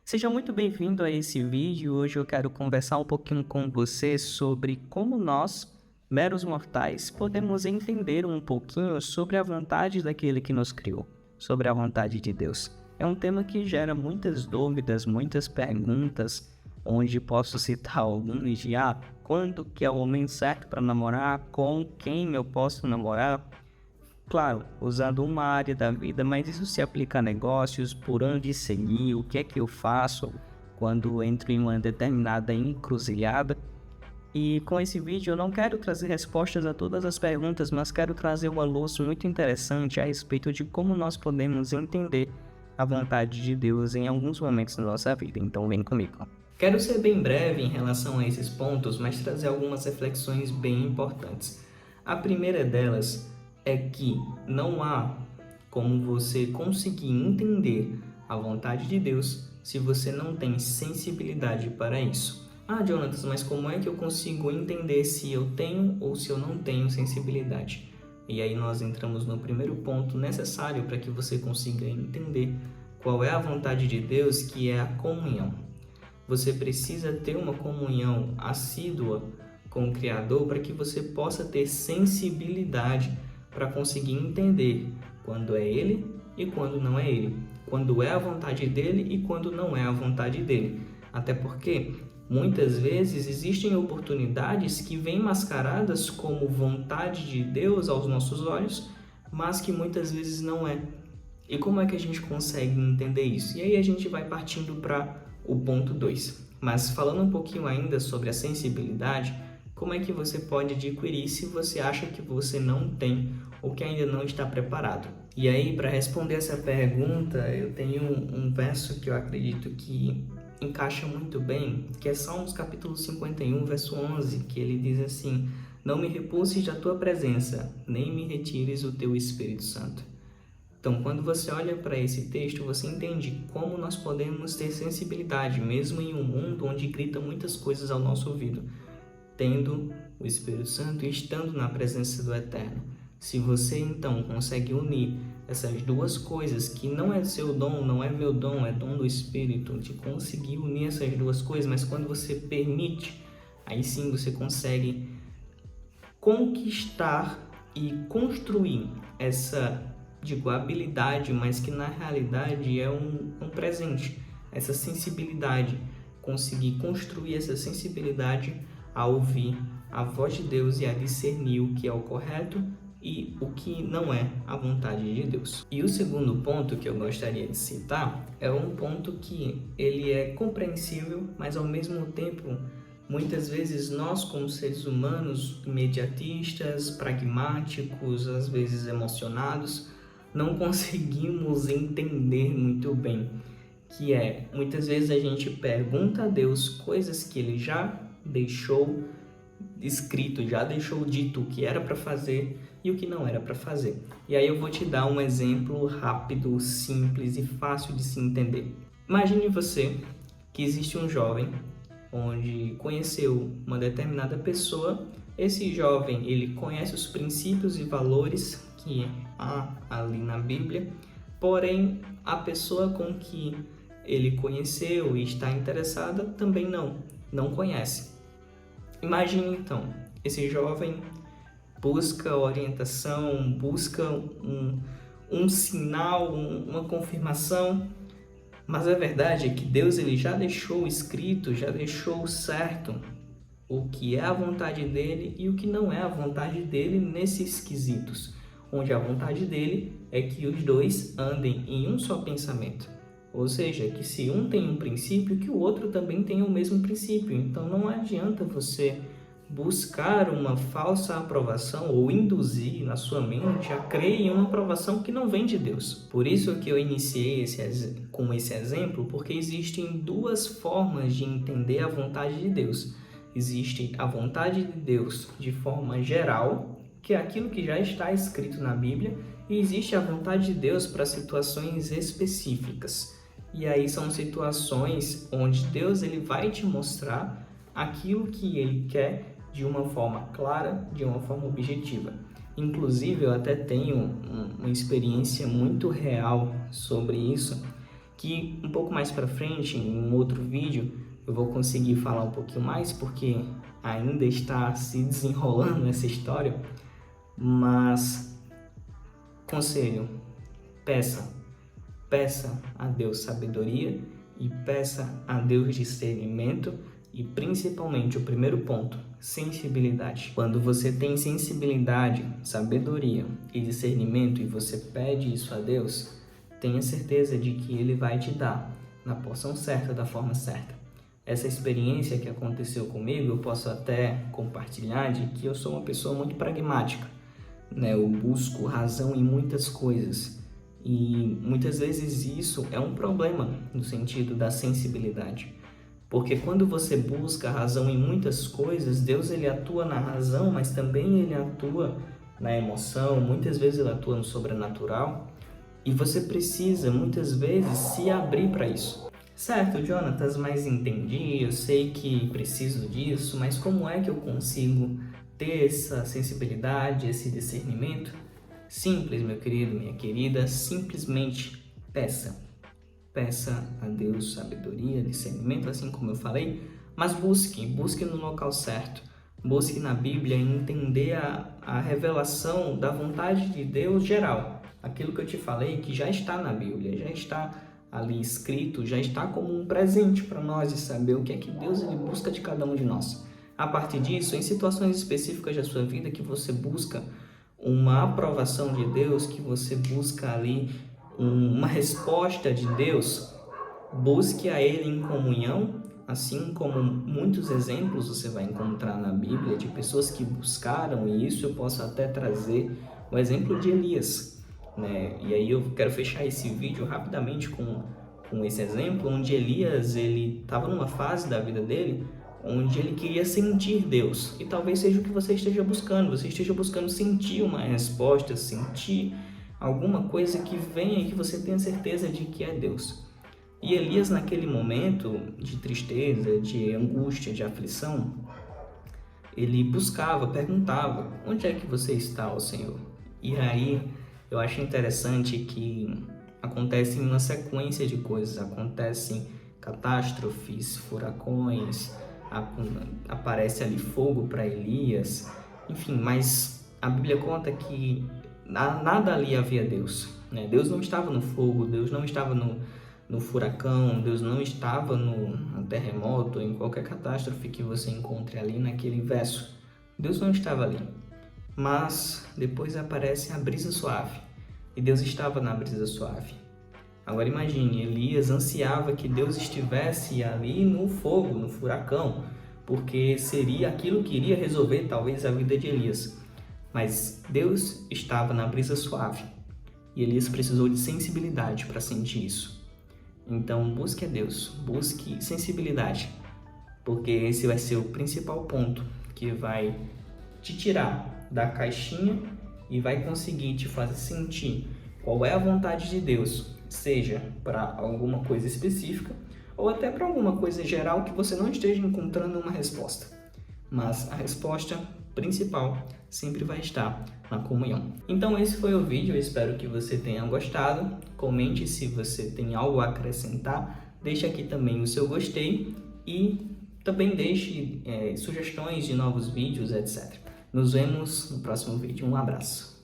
Seja muito bem-vindo a esse vídeo. Hoje eu quero conversar um pouquinho com você sobre como nós, meros mortais, podemos entender um pouquinho sobre a vontade daquele que nos criou, sobre a vontade de Deus. É um tema que gera muitas dúvidas, muitas perguntas, onde posso citar alguns de quando que é o momento certo para namorar, com quem eu posso namorar. Claro, usando uma área da vida, mas isso se aplica a negócios, por onde seguir, o que é que eu faço quando entro em uma determinada encruzilhada. E com esse vídeo eu não quero trazer respostas a todas as perguntas, mas quero trazer uma luz muito interessante a respeito de como nós podemos entender a vontade de Deus em alguns momentos da nossa vida. Então vem comigo. Quero ser bem breve em relação a esses pontos, mas trazer algumas reflexões bem importantes. A primeira delas é que não há como você conseguir entender a vontade de Deus se você não tem sensibilidade para isso. Jonatas, mas como é que eu consigo entender se eu tenho ou se eu não tenho sensibilidade? E aí nós entramos no primeiro ponto necessário para que você consiga entender qual é a vontade de Deus, que é a comunhão. Você precisa ter uma comunhão assídua com o Criador para que você possa ter sensibilidade para conseguir entender quando é Ele e quando não é Ele, quando é a vontade dEle e quando não é a vontade dEle. Até porque muitas vezes existem oportunidades que vêm mascaradas como vontade de Deus aos nossos olhos, mas que muitas vezes não é. E como é que a gente consegue entender isso? E aí a gente vai partindo para o ponto 2. Mas falando um pouquinho ainda sobre a sensibilidade, como é que você pode adquirir se você acha que você não tem ou que ainda não está preparado? E aí, para responder essa pergunta, eu tenho um verso que eu acredito que encaixa muito bem, que é Salmos capítulo 51, verso 11, que ele diz assim: "Não me repulses da tua presença, nem me retires o teu Espírito Santo." Então, quando você olha para esse texto, você entende como nós podemos ter sensibilidade, mesmo em um mundo onde grita muitas coisas ao nosso ouvido, tendo o Espírito Santo e estando na presença do Eterno. Se você, então, consegue unir essas duas coisas, que não é seu dom, não é meu dom, é dom do Espírito, de conseguir unir essas duas coisas, mas quando você permite, aí sim você consegue conquistar e construir essa, digo, habilidade, mas que na realidade é um presente, essa sensibilidade, conseguir construir essa sensibilidade a ouvir a voz de Deus e a discernir o que é o correto e o que não é a vontade de Deus. E o segundo ponto que eu gostaria de citar é um ponto que ele é compreensível, mas ao mesmo tempo, muitas vezes nós como seres humanos, imediatistas, pragmáticos, às vezes emocionados, não conseguimos entender muito bem, que é, muitas vezes a gente pergunta a Deus coisas que Ele já deixou escrito, já deixou dito o que era para fazer e o que não era para fazer. E aí eu vou te dar um exemplo rápido, simples e fácil de se entender. Imagine você que existe um jovem onde conheceu uma determinada pessoa. Esse jovem, ele conhece os princípios e valores que há ali na Bíblia, porém a pessoa com que ele conheceu e está interessada também não conhece. Imagine então, esse jovem busca orientação, busca um sinal, uma confirmação, mas a verdade é que Deus ele já deixou escrito, já deixou certo o que é a vontade dele e o que não é a vontade dele nesses quesitos, onde a vontade dele é que os dois andem em um só pensamento. Ou seja, que se um tem um princípio, que o outro também tenha o mesmo princípio. Então não adianta você buscar uma falsa aprovação ou induzir na sua mente a crer em uma aprovação que não vem de Deus. Por isso que eu iniciei com esse exemplo, porque existem duas formas de entender a vontade de Deus. Existe a vontade de Deus de forma geral, que é aquilo que já está escrito na Bíblia, e existe a vontade de Deus para situações específicas. E aí são situações onde Deus ele vai te mostrar aquilo que Ele quer de uma forma clara, de uma forma objetiva. Inclusive, eu até tenho uma experiência muito real sobre isso, que um pouco mais para frente, em um outro vídeo, eu vou conseguir falar um pouquinho mais, porque ainda está se desenrolando essa história. Mas, conselho, peça a Deus sabedoria e peça a Deus discernimento e principalmente o primeiro ponto, sensibilidade. Quando você tem sensibilidade, sabedoria e discernimento e você pede isso a Deus, tenha certeza de que Ele vai te dar na porção certa, da forma certa. Essa experiência que aconteceu comigo, eu posso até compartilhar de que eu sou uma pessoa muito pragmática, né? Eu busco razão em muitas coisas e muitas vezes isso é um problema no sentido da sensibilidade. Porque quando você busca razão em muitas coisas, Deus ele atua na razão, mas também ele atua na emoção, muitas vezes ele atua no sobrenatural. E você precisa, muitas vezes, se abrir para isso. Certo, Jonatas, mas entendi, eu sei que preciso disso, mas como é que eu consigo ter essa sensibilidade, esse discernimento? Simples, meu querido, minha querida, simplesmente peça. Peça a Deus sabedoria, discernimento, assim como eu falei, mas busque no local certo. Busque na Bíblia entender a revelação da vontade de Deus geral. Aquilo que eu te falei que já está na Bíblia, já está ali escrito, já está como um presente para nós de saber o que é que Deus ele busca de cada um de nós. A partir disso, em situações específicas da sua vida que você busca uma aprovação de Deus, que você busca ali uma resposta de Deus, busque a Ele em comunhão, assim como muitos exemplos você vai encontrar na Bíblia de pessoas que buscaram, e isso eu posso até trazer o exemplo de Elias, né? E aí eu quero fechar esse vídeo rapidamente com esse exemplo, onde Elias ele estava numa fase da vida dele onde ele queria sentir Deus, e talvez seja o que você esteja buscando sentir uma resposta, sentir alguma coisa que venha e que você tenha certeza de que é Deus. E Elias, naquele momento de tristeza, de angústia, de aflição, ele buscava, perguntava: onde é que você está, ó Senhor? E aí eu acho interessante que acontece uma sequência de coisas, acontecem catástrofes, furacões, aparece ali fogo para Elias, enfim, mas a Bíblia conta que nada ali havia Deus, né? Deus não estava no fogo, Deus não estava no furacão, Deus não estava no terremoto, em qualquer catástrofe que você encontre ali naquele verso. Deus não estava ali. Mas depois aparece a brisa suave, e Deus estava na brisa suave. Agora imagine, Elias ansiava que Deus estivesse ali no fogo, no furacão, porque seria aquilo que iria resolver talvez a vida de Elias. Mas Deus estava na brisa suave, e Elias precisou de sensibilidade para sentir isso. Então busque a Deus, busque sensibilidade, porque esse vai ser o principal ponto que vai te tirar da caixinha e vai conseguir te fazer sentir qual é a vontade de Deus, seja para alguma coisa específica ou até para alguma coisa geral que você não esteja encontrando uma resposta. Mas a resposta principal sempre vai estar na comunhão. Então esse foi o vídeo, eu espero que você tenha gostado. Comente se você tem algo a acrescentar, deixe aqui também o seu gostei e também deixe sugestões de novos vídeos, etc. Nos vemos no próximo vídeo. Um abraço.